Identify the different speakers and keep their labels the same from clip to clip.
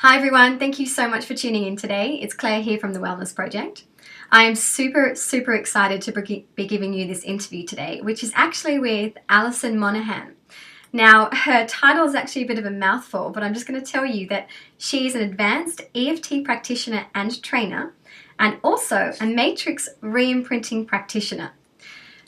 Speaker 1: Hi everyone, thank you so much for tuning in today. It's Claire here from the Wellness Project. I am super excited to be giving you this interview today, which is actually with Alison Monaghan. Now, her title is actually a bit of a mouthful, but I'm just going to tell you that she is an advanced EFT practitioner and trainer, and also a matrix reimprinting practitioner.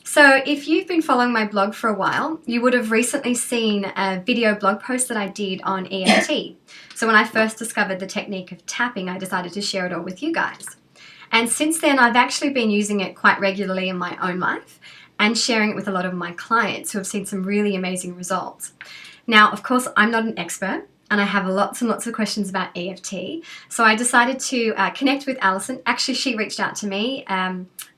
Speaker 1: So if you've been following my blog for a while, you would have recently seen a video blog post that I did on EFT. So when I first discovered the technique of tapping, I decided to share it all with you guys. And since then, I've actually been using it quite regularly in my own life and sharing it with a lot of my clients who have seen some really amazing results. Now, of course, I'm not an expert, and I have lots and lots of questions about EFT. So I decided to connect with Alison. Actually, she reached out to me.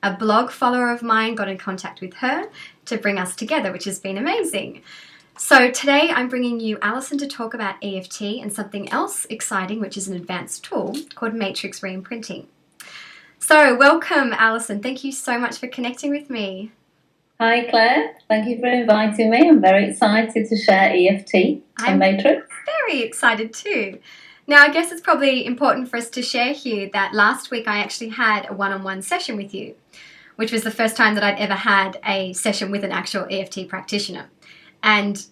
Speaker 1: A blog follower of mine got in contact with her to bring us together, which has been amazing. So today I'm bringing you Alison to talk about EFT and something else exciting, which is an advanced tool called matrix reimprinting. So welcome, Alison. Thank you so much for connecting with me.
Speaker 2: Hi Claire, thank you for inviting me. I'm very excited to share EFT and Matrix.
Speaker 1: Very excited too. Now, I guess it's probably important for us to share here that last week I actually had a one-on-one session with you, which was the first time that I'd ever had a session with an actual EFT practitioner. And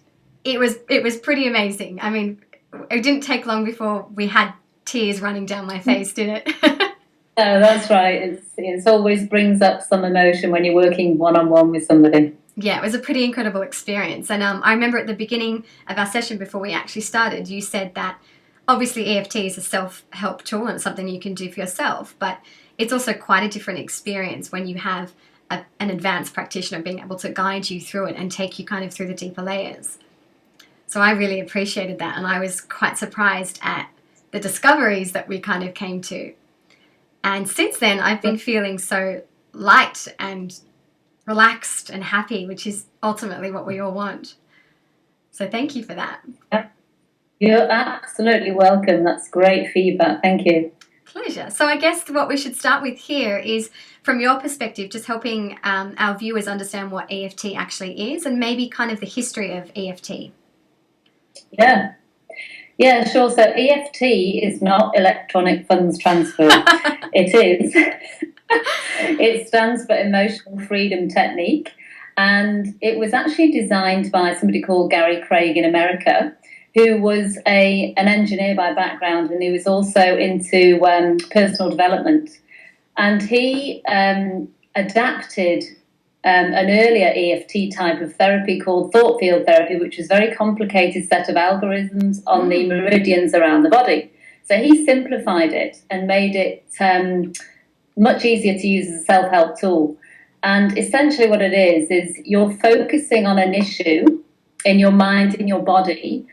Speaker 1: it was pretty amazing. I mean, it didn't take long before we had tears running down my face, did it?
Speaker 2: No, that's right. It always brings up some emotion when you're working one-on-one with somebody.
Speaker 1: Yeah, it was a pretty incredible experience. And I remember at the beginning of our session before we actually started, you said that obviously EFT is a self-help tool and it's something you can do for yourself, but it's also quite a different experience when you have an advanced practitioner being able to guide you through it and take you kind of through the deeper layers. So I really appreciated that, and I was quite surprised at the discoveries that we kind of came to. And since then, I've been feeling so light and relaxed and happy, which is ultimately what we all want. So thank you for that.
Speaker 2: You're absolutely welcome. That's great feedback. Thank you.
Speaker 1: Pleasure. So I guess what we should start with here is, from your perspective, just helping our viewers understand what EFT actually is and maybe kind of the history of EFT.
Speaker 2: Yeah, sure. So EFT is not electronic funds transfer. It is. It stands for Emotional Freedom Technique, and it was actually designed by somebody called Gary Craig in America, who was an engineer by background, and he was also into personal development. And he adapted an earlier EFT type of therapy called thought field therapy, which is a very complicated set of algorithms on the meridians around the body. So he simplified it and made it much easier to use as a self-help tool. And essentially what it is you're focusing on an issue in your mind, in your body,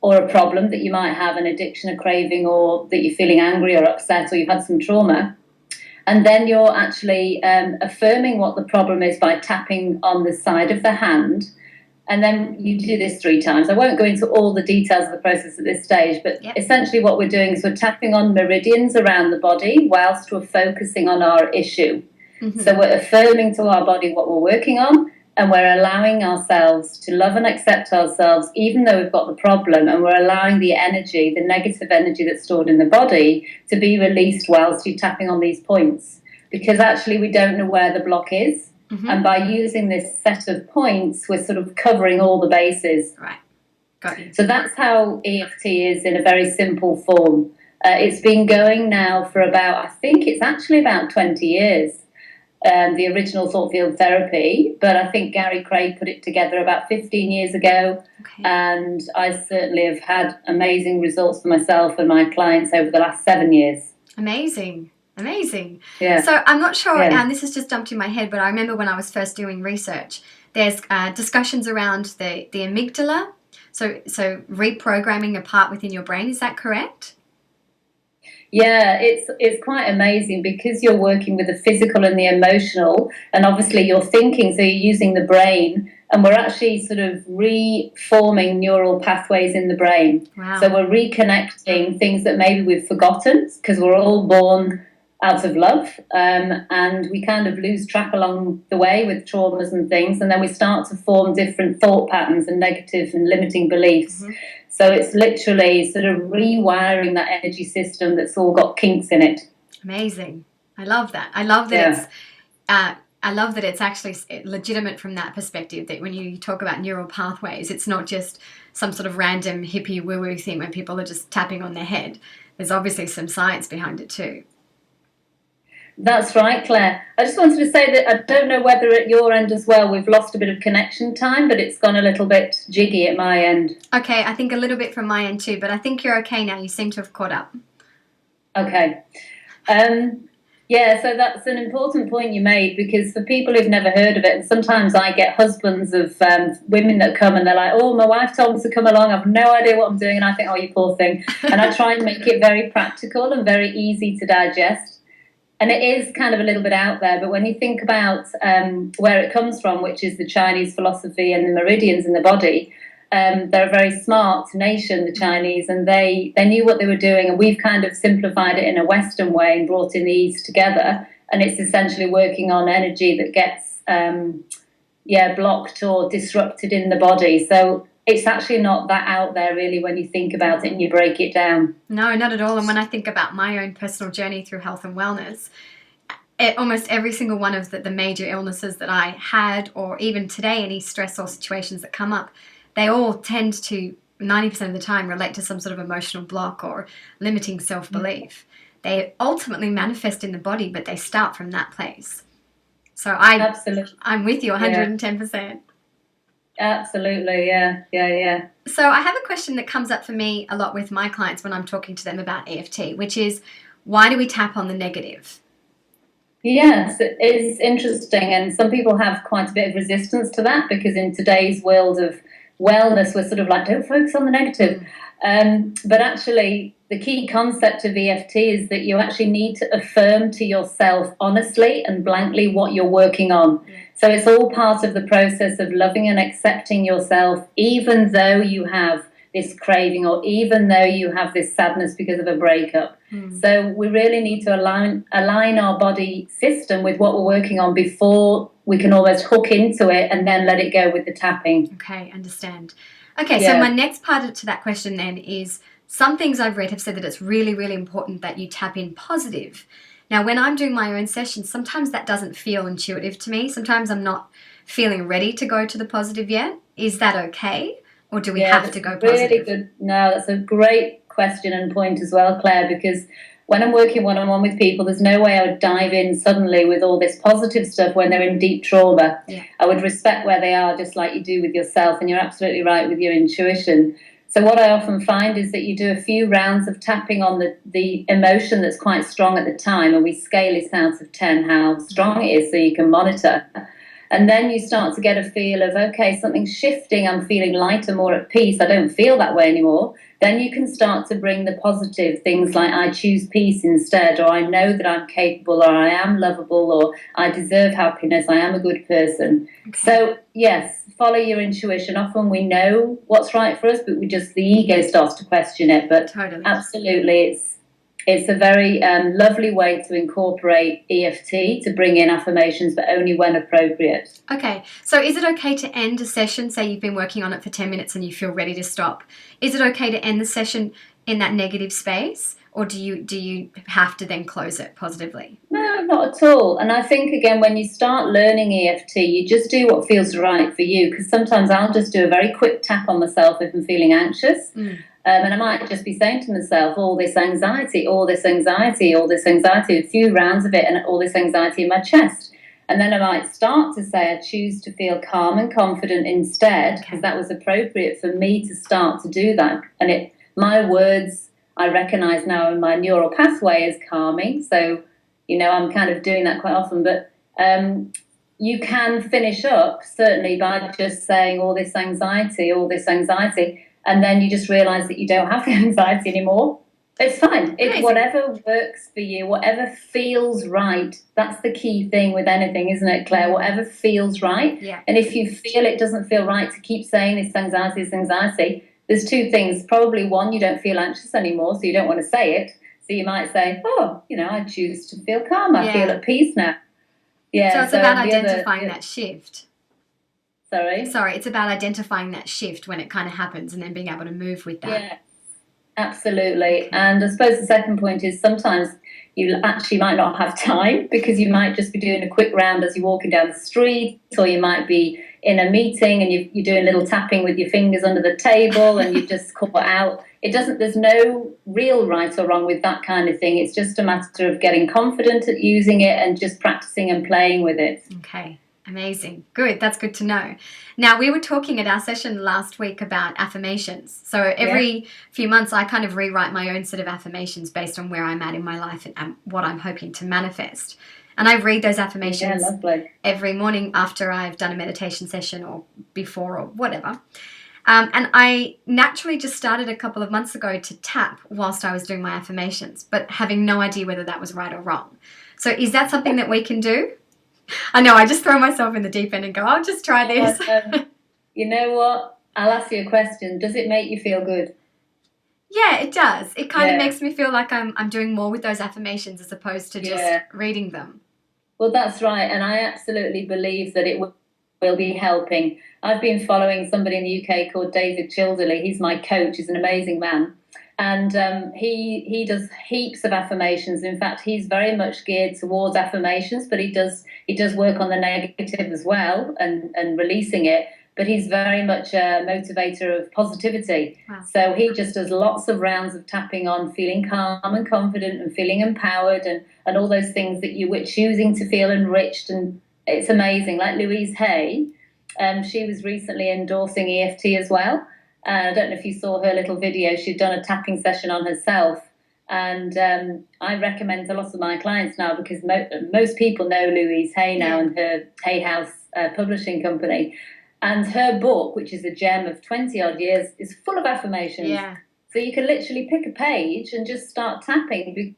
Speaker 2: or a problem that you might have, an addiction, a craving, or that you're feeling angry or upset, or you've had some trauma. And then you're actually affirming what the problem is by tapping on the side of the hand. And then you do this 3 times. I won't go into all the details of the process at this stage, but essentially what we're doing is we're tapping on meridians around the body whilst we're focusing on our issue. Mm-hmm. So we're affirming to our body what we're working on, and we're allowing ourselves to love and accept ourselves even though we've got the problem, and we're allowing the energy, the negative energy that's stored in the body, to be released whilst you're tapping on these points. Because actually we don't know where the block is. Mm-hmm. And by using this set of points, we're sort of covering all the bases.
Speaker 1: Right. Got you.
Speaker 2: So that's how EFT is in a very simple form. It's been going now for I think it's actually about 20 years. The original thought field therapy, but I think Gary Craig put it together about 15 years ago. Okay. And I certainly have had amazing results for myself and my clients over the last 7 years.
Speaker 1: Amazing.
Speaker 2: Yeah.
Speaker 1: So I'm not sure, and this has just jumped in my head, but I remember when I was first doing research, there's discussions around the amygdala, so reprogramming a part within your brain. Is that correct?
Speaker 2: Yeah, it's quite amazing because you're working with the physical and the emotional, and obviously you're thinking, so you're using the brain, and we're actually sort of reforming neural pathways in the brain.
Speaker 1: Wow.
Speaker 2: So we're reconnecting things that maybe we've forgotten, because we're all born out of love, and we kind of lose track along the way with traumas and things, and then we start to form different thought patterns and negative and limiting beliefs. So it's literally sort of rewiring that energy system that's all got kinks in it.
Speaker 1: Amazing. I love that. I love that I love that it's actually legitimate from that perspective, that when you talk about neural pathways, it's not just some sort of random hippie woo-woo thing where people are just tapping on their head. There's obviously some science behind it too.
Speaker 2: That's right, Claire. I just wanted to say that I don't know whether at your end as well we've lost a bit of connection time, but it's gone a little bit jiggy at my end.
Speaker 1: Okay, I think a little bit from my end too, but I think you're okay now. You seem to have caught up.
Speaker 2: Okay. Yeah, so that's an important point you made, because for people who've never heard of it, and sometimes I get husbands of women that come and they're like, oh, my wife told me to come along, I've no idea what I'm doing, and I think, oh, you poor thing. And I try and make it very practical and very easy to digest. And it is kind of a little bit out there, but when you think about where it comes from, which is the Chinese philosophy and the meridians in the body, they're a very smart nation, the Chinese, and they knew what they were doing, and we've kind of simplified it in a Western way and brought in the East together, and it's essentially working on energy that gets blocked or disrupted in the body. So it's actually not that out there really when you think about it and you break it down.
Speaker 1: No, not at all. And when I think about my own personal journey through health and wellness, almost every single one of the major illnesses that I had, or even today, any stress or situations that come up, they all tend to, 90% of the time, relate to some sort of emotional block or limiting self-belief. They ultimately manifest in the body, but they start from that place. So I'm with you 110%.
Speaker 2: Absolutely, yeah.
Speaker 1: So I have a question that comes up for me a lot with my clients when I'm talking to them about EFT, which is, why do we tap on the negative?
Speaker 2: Yes, it is interesting, and some people have quite a bit of resistance to that, because in today's world of wellness, we're sort of like, don't focus on the negative. But actually, the key concept of EFT is that you actually need to affirm to yourself honestly and blankly what you're working on. So it's all part of the process of loving and accepting yourself, even though you have this craving, or even though you have this sadness because of a breakup. So we really need to align our body system with what we're working on before we can almost hook into it and then let it go with the tapping.
Speaker 1: Okay, understand. Okay, so my next part to that question then is, some things I've read have said that it's really, really important that you tap in positive. Now, when I'm doing my own sessions, sometimes that doesn't feel intuitive to me. Sometimes I'm not feeling ready to go to the positive yet. Is that okay? Or do we have to go positive?
Speaker 2: Really good. No, that's a great question and point as well, Claire, because when I'm working one-on-one with people, there's no way I would dive in suddenly with all this positive stuff when they're in deep trauma. I would respect where they are, just like you do with yourself, and you're absolutely right with your intuition. So what I often find is that you do a few rounds of tapping on the emotion that's quite strong at the time, and we scale it out of 10, how strong it is, so you can monitor. And then you start to get a feel of, okay, something's shifting, I'm feeling lighter, more at peace, I don't feel that way anymore. Then you can start to bring the positive things like, I choose peace instead, or I know that I'm capable, or I am lovable, or I deserve happiness, I am a good person. So, yes, follow your intuition. Often we know what's right for us, but the ego starts to question it. But absolutely, it's a very lovely way to incorporate EFT, to bring in affirmations, but only when appropriate.
Speaker 1: Okay, so is it okay to end a session, say you've been working on it for 10 minutes and you feel ready to stop? Is it okay to end the session in that negative space, or do you have to then close it positively?
Speaker 2: No, not at all. And I think, again, when you start learning EFT, you just do what feels right for you, because sometimes I'll just do a very quick tap on myself if I'm feeling anxious. And I might just be saying to myself, all this anxiety, all this anxiety, all this anxiety, a few rounds of it, and all this anxiety in my chest. And then I might start to say, I choose to feel calm and confident instead, because that was appropriate for me to start to do that. And my words, I recognise now in my neural pathway as calming. So, I'm kind of doing that quite often. But you can finish up, certainly, by just saying all this anxiety, and then you just realise that you don't have the anxiety anymore. It's fine. It's whatever works for you, whatever feels right. That's the key thing with anything, isn't it, Claire? Whatever feels right. And if you feel it doesn't feel right to keep saying this anxiety, there's two things. Probably one, you don't feel anxious anymore, so you don't want to say it. So you might say, oh, I choose to feel calm. I feel at peace now. Yeah.
Speaker 1: So it's about identifying that shift.
Speaker 2: Sorry,
Speaker 1: it's about identifying that shift when it kind of happens and then being able to move with that.
Speaker 2: Yeah, absolutely. And I suppose the second point is sometimes you actually might not have time because you might just be doing a quick round as you're walking down the street, or you might be in a meeting and you're doing a little tapping with your fingers under the table and you've just caught out. There's no real right or wrong with that kind of thing. It's just a matter of getting confident at using it and just practicing and playing with it.
Speaker 1: Okay. Amazing. Good. That's good to know. Now, we were talking at our session last week about affirmations. So every few months, I kind of rewrite my own set of affirmations based on where I'm at in my life and what I'm hoping to manifest. And I read those affirmations every morning after I've done a meditation session or before or whatever. And I naturally just started a couple of months ago to tap whilst I was doing my affirmations, but having no idea whether that was right or wrong. So is that something that we can do? I know, I just throw myself in the deep end and go, I'll just try this.
Speaker 2: You know what? I'll ask you a question. Does it make you feel good?
Speaker 1: Yeah, it does. It kind of makes me feel like I'm doing more with those affirmations as opposed to just reading them.
Speaker 2: Well, that's right. And I absolutely believe that it will be helping. I've been following somebody in the UK called David Childerley. He's my coach. He's an amazing man. And he does heaps of affirmations. In fact, he's very much geared towards affirmations, but he does work on the negative as well and releasing it. But he's very much a motivator of positivity. Wow. So he just does lots of rounds of tapping on feeling calm and confident and feeling empowered and all those things that we're choosing to feel enriched. And it's amazing. Like Louise Hay, she was recently endorsing EFT as well. I don't know if you saw her little video. She'd done a tapping session on herself. And I recommend to lots of my clients now because most people know Louise Hay now and her Hay House publishing company. And her book, which is a gem of 20-odd years, is full of affirmations. Yeah. So you can literally pick a page and just start tapping.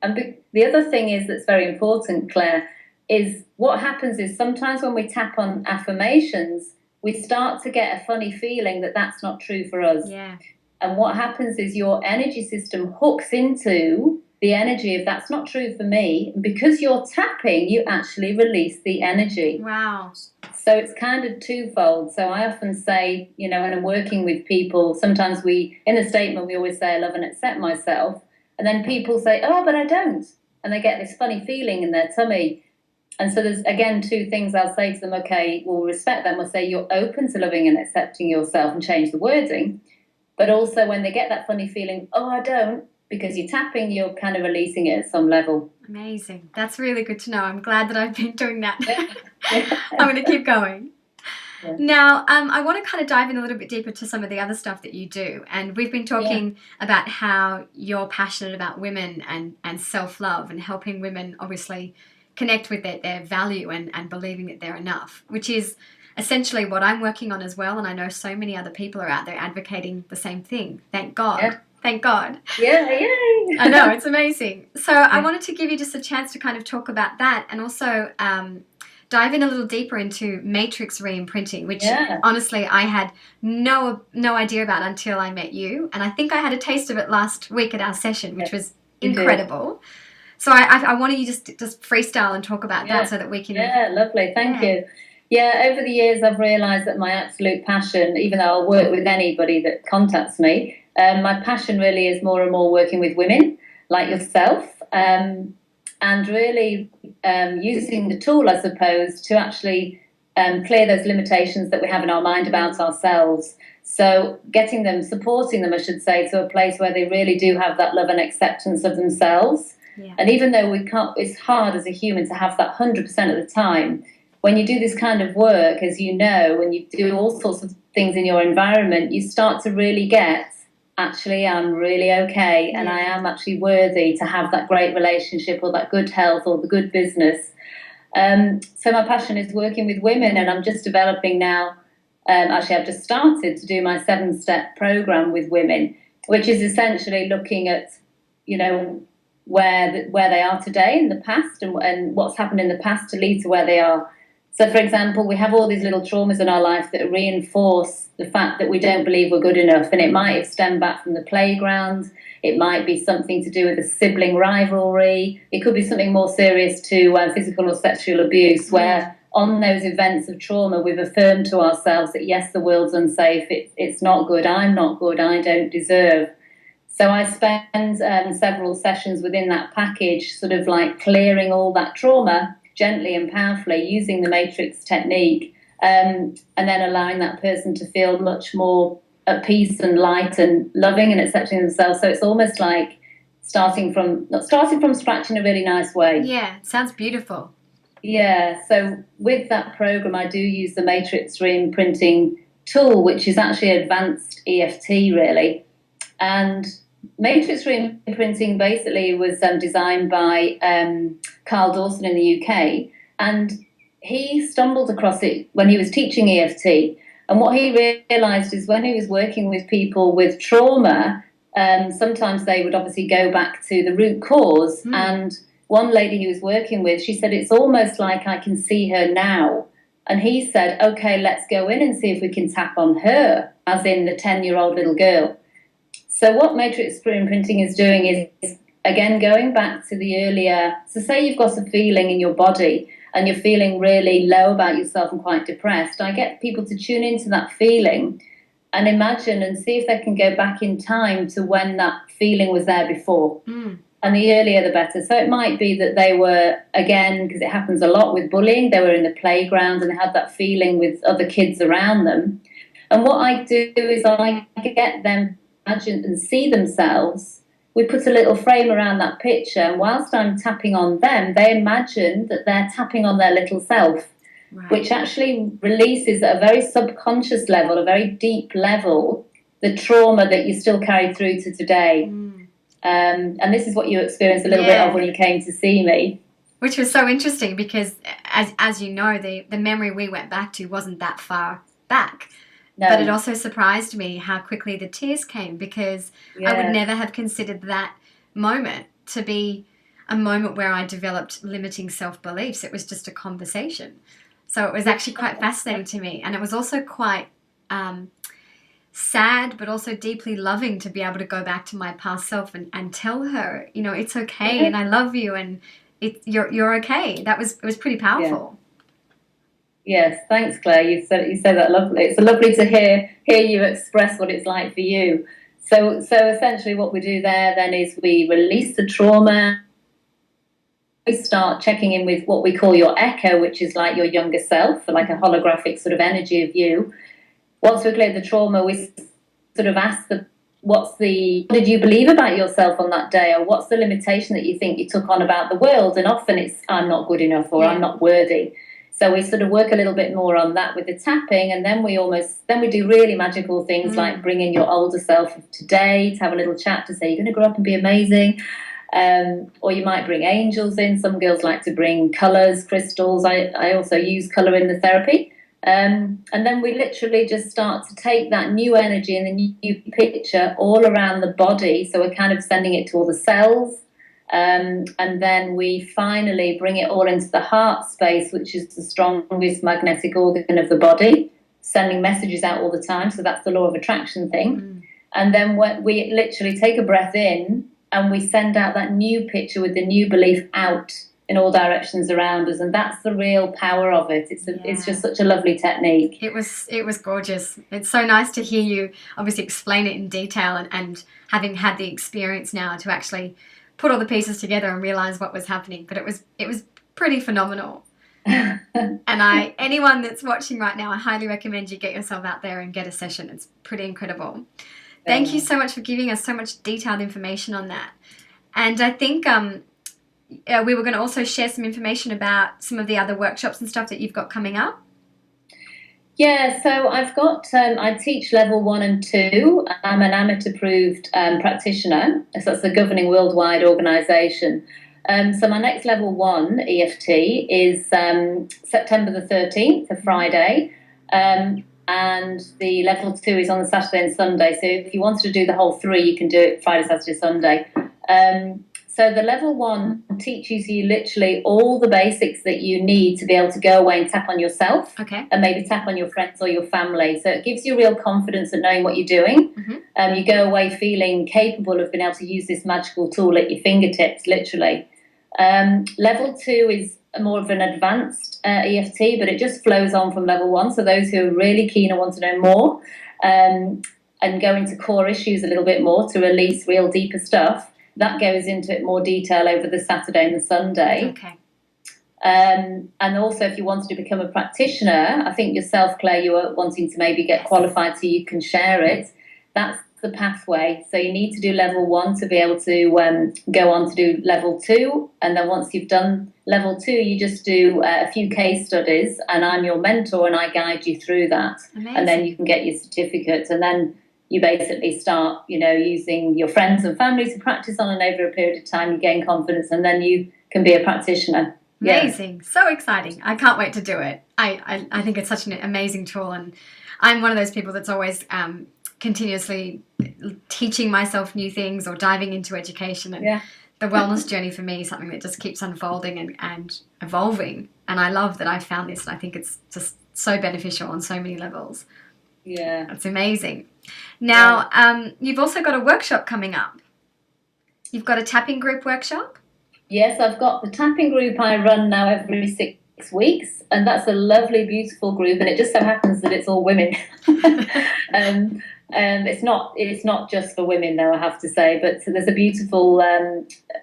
Speaker 2: And the other thing is that's very important, Claire, is what happens is sometimes when we tap on affirmations, we start to get a funny feeling that that's not true for us. Yeah. And what happens is your energy system hooks into the energy of that's not true for me. And because you're tapping, you actually release the energy.
Speaker 1: Wow.
Speaker 2: So it's kind of twofold. So I often say, when I'm working with people, sometimes in the statement, we always say, I love and accept myself. And then people say, oh, but I don't. And they get this funny feeling in their tummy. And so there's, again, two things I'll say to them. Okay, we'll respect them. We'll say you're open to loving and accepting yourself and change the wording. But also when they get that funny feeling, oh, I don't, because you're tapping, you're kind of releasing it at some level.
Speaker 1: Amazing. That's really good to know. I'm glad that I've been doing that. I'm going to keep going. Yeah. Now, I want to kind of dive in a little bit deeper to some of the other stuff that you do. And we've been talking about how you're passionate about women and self-love and helping women obviously connect with their value and believing that they're enough, which is essentially what I'm working on as well. And I know so many other people are out there advocating the same thing. Thank God.
Speaker 2: Yeah.
Speaker 1: Thank God.
Speaker 2: Yeah, yay.
Speaker 1: I know, it's amazing. So I wanted to give you just a chance to kind of talk about that and also dive in a little deeper into matrix reimprinting, which honestly I had no idea about until I met you. And I think I had a taste of it last week at our session, which was incredible. So I wanted you just freestyle and talk about that so that we can...
Speaker 2: Yeah, lovely. Thank you. Yeah, over the years I've realised that my absolute passion, even though I'll work with anybody that contacts me, my passion really is more and more working with women like yourself and really using the tool, I suppose, to actually clear those limitations that we have in our mind about ourselves. So supporting them, I should say, to a place where they really do have that love and acceptance of themselves. Yeah. And even though it's hard as a human to have that 100% of the time, when you do this kind of work, as you know, when you do all sorts of things in your environment, you start to really get, actually, I'm really okay, and I am actually worthy to have that great relationship or that good health or the good business. So my passion is working with women, and I'm just developing now. Actually, I've just started to do my 7-step program with women, which is essentially looking at, where they are today in the past and what's happened in the past to lead to where they are So, for example, we have all these little traumas in our life that reinforce the fact that we don't believe we're good enough. And it might have stemmed back from the playground. It might be something to do with a sibling rivalry. It could be something more serious to physical or sexual abuse, where on those events of trauma, we've affirmed to ourselves that, yes, the world's unsafe. It's not good. I'm not good. I don't deserve. So I spend several sessions within that package, sort of like clearing all that trauma gently and powerfully using the matrix technique, and then allowing that person to feel much more at peace and light and loving and accepting themselves. So it's almost like starting from scratch in a really nice way.
Speaker 1: Yeah, sounds beautiful.
Speaker 2: Yeah, so with that program, I do use the matrix reimprinting tool, which is actually advanced EFT, really. And matrix reimprinting basically was designed by Carl Dawson in the UK, and he stumbled across it when he was teaching EFT. And what he realised is when he was working with people with trauma, sometimes they would obviously go back to the root cause. And one lady he was working with, she said, it's almost like I can see her now. And he said, okay, let's go in and see if we can tap on her, as in the 10-year-old little girl. So what matrix reimprinting is doing is, again, going back to the earlier, so say you've got a feeling in your body and you're feeling really low about yourself and quite depressed. I get people to tune into that feeling and imagine and see if they can go back in time to when that feeling was there before. And the earlier the better. So it might be that they were, again, because it happens a lot with bullying, they were in the playground and had that feeling with other kids around them. And what I do is I get them imagine and see themselves. We put a little frame around that picture, and whilst I'm tapping on them, they imagine that they're tapping on their little self, which actually releases at a very subconscious level, a very deep level, the trauma that you still carry through to today. And this is what you experienced a little bit of when you came to see me.
Speaker 1: Which was so interesting because, as you know, the memory we went back to wasn't that far back. No. But it also surprised me how quickly the tears came, because I would never have considered that moment to be a moment where I developed limiting self-beliefs. It was just a conversation. So it was actually quite fascinating to me. And it was also quite sad, but also deeply loving to be able to go back to my past self and tell her, you know, it's okay and I love you and you're okay. It was pretty powerful.
Speaker 2: Yes, thanks, Claire. You said that lovely. It's lovely to hear you express what it's like for you. So essentially, what we do there then is we release the trauma. We start checking in with what we call your echo, which is like your younger self, like a holographic sort of energy of you. Once we clear the trauma, we sort of ask what did you believe about yourself on that day, or what's the limitation that you think you took on about the world? And often it's I'm not good enough or I'm not worthy. So we sort of work a little bit more on that with the tapping, and then we do really magical things like bring in your older self of today to have a little chat to say you're going to grow up and be amazing. Or you might bring angels in. Some girls like to bring colours, crystals. I also use colour in the therapy. And then we literally just start to take that new energy and the new picture all around the body. So we're kind of sending it to all the cells. And then we finally bring it all into the heart space, which is the strongest magnetic organ of the body, sending messages out all the time. So that's the law of attraction thing. And then we literally take a breath in and we send out that new picture with the new belief out in all directions around us. And that's the real power of it. It's just such a lovely technique.
Speaker 1: It was gorgeous. It's so nice to hear you obviously explain it in detail and having had the experience now to actually put all the pieces together and realize what was happening. But it was pretty phenomenal. And anyone that's watching right now, I highly recommend you get yourself out there and get a session. It's pretty incredible. Thank you so much for giving us so much detailed information on that. And I think we were going to also share some information about some of the other workshops and stuff that you've got coming up.
Speaker 2: Yeah, so I've got, I teach level 1 and 2. I'm an AMIT-approved practitioner, so that's the governing worldwide organisation. So my next level 1 EFT is September the 13th, a Friday, and the level 2 is on the Saturday and Sunday. So if you wanted to do the whole 3, you can do it Friday, Saturday, Sunday. So the level 1 teaches you literally all the basics that you need to be able to go away and tap on yourself,
Speaker 1: okay,
Speaker 2: and maybe tap on your friends or your family. So it gives you real confidence at knowing what you're doing. You go away feeling capable of being able to use this magical tool at your fingertips, literally. Level 2 is more of an advanced EFT, but it just flows on from level 1. So those who are really keen and want to know more and go into core issues a little bit more to release real deeper stuff, that goes into it more detail over the Saturday and the Sunday.
Speaker 1: okay.
Speaker 2: And also, if you wanted to become a practitioner, I think yourself, Claire, you were wanting to maybe get qualified so you can share it. That's the pathway. So you need to do level 1 to be able to go on to do level 2. And then once you've done level 2, you just do a few case studies, and I'm your mentor and I guide you through that.
Speaker 1: Amazing.
Speaker 2: And then you can get your certificate, and then you basically start, using your friends and family to practice on, and over a period of time you gain confidence, and then you can be a practitioner.
Speaker 1: Amazing. So exciting. I can't wait to do it. I think it's such an amazing tool, and I'm one of those people that's always continuously teaching myself new things or diving into education, and the wellness journey for me is something that just keeps unfolding and evolving, and I love that I found this, and I think it's just so beneficial on so many levels.
Speaker 2: Yeah,
Speaker 1: it's amazing. Now you've also got a workshop coming up. You've got a tapping group workshop.
Speaker 2: Yes, I've got the tapping group I run now every 6 weeks, and that's a lovely, beautiful group, and it just so happens that it's all women. It's not just for women, though, I have to say, but there's a beautiful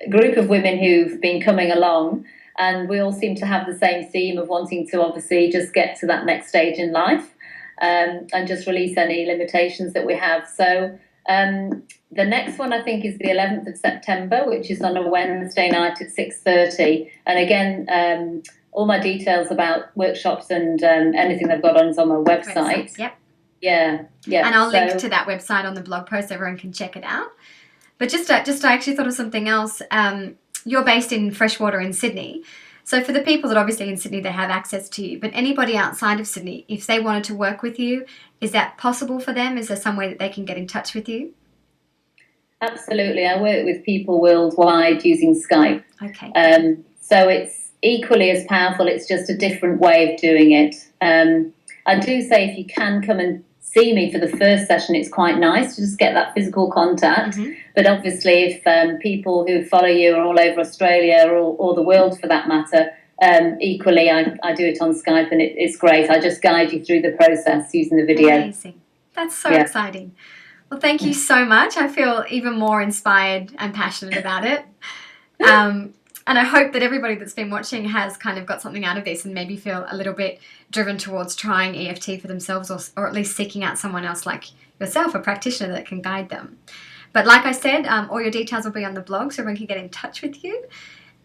Speaker 2: group of women who've been coming along, and we all seem to have the same theme of wanting to obviously just get to that next stage in life, and just release any limitations that we have. So the next one, I think, is the 11th of September, which is on a Wednesday night at 6:30. And again, all my details about workshops and anything I've got on is on my website.
Speaker 1: Yep.
Speaker 2: Yeah.
Speaker 1: And I'll link to that website on the blog post so everyone can check it out. But just I actually thought of something else. You're based in Freshwater in Sydney. So for the people that obviously in Sydney, they have access to you, but anybody outside of Sydney, if they wanted to work with you, is that possible for them? Is there some way that they can get in touch with you?
Speaker 2: Absolutely. I work with people worldwide using Skype.
Speaker 1: Okay.
Speaker 2: So it's equally as powerful. It's just a different way of doing it. I do say if you can come and see me for the first session, it's quite nice to just get that physical contact. But obviously, if people who follow you are all over Australia or the world for that matter, equally, I do it on Skype, and it's great. I just guide you through the process using the video.
Speaker 1: Amazing. That's so exciting. Well, thank you so much. I feel even more inspired and passionate about it. And I hope that everybody that's been watching has kind of got something out of this and maybe feel a little bit driven towards trying EFT for themselves, or at least seeking out someone else like yourself, a practitioner that can guide them. But like I said, all your details will be on the blog so everyone can get in touch with you.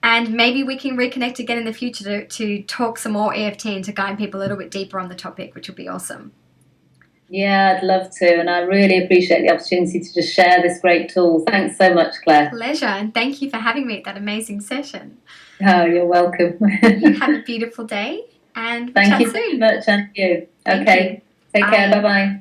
Speaker 1: And maybe we can reconnect again in the future to talk some more EFT and to guide people a little bit deeper on the topic, which would be awesome.
Speaker 2: Yeah, I'd love to. And I really appreciate the opportunity to just share this great tool. Thanks so much, Claire.
Speaker 1: Pleasure. And thank you for having me at that amazing session.
Speaker 2: Oh, you're welcome.
Speaker 1: You have a beautiful day. And
Speaker 2: thank you
Speaker 1: soon.
Speaker 2: so much, and you.
Speaker 1: Thank
Speaker 2: Okay.
Speaker 1: you.
Speaker 2: Take care.
Speaker 1: Bye.
Speaker 2: Bye-bye.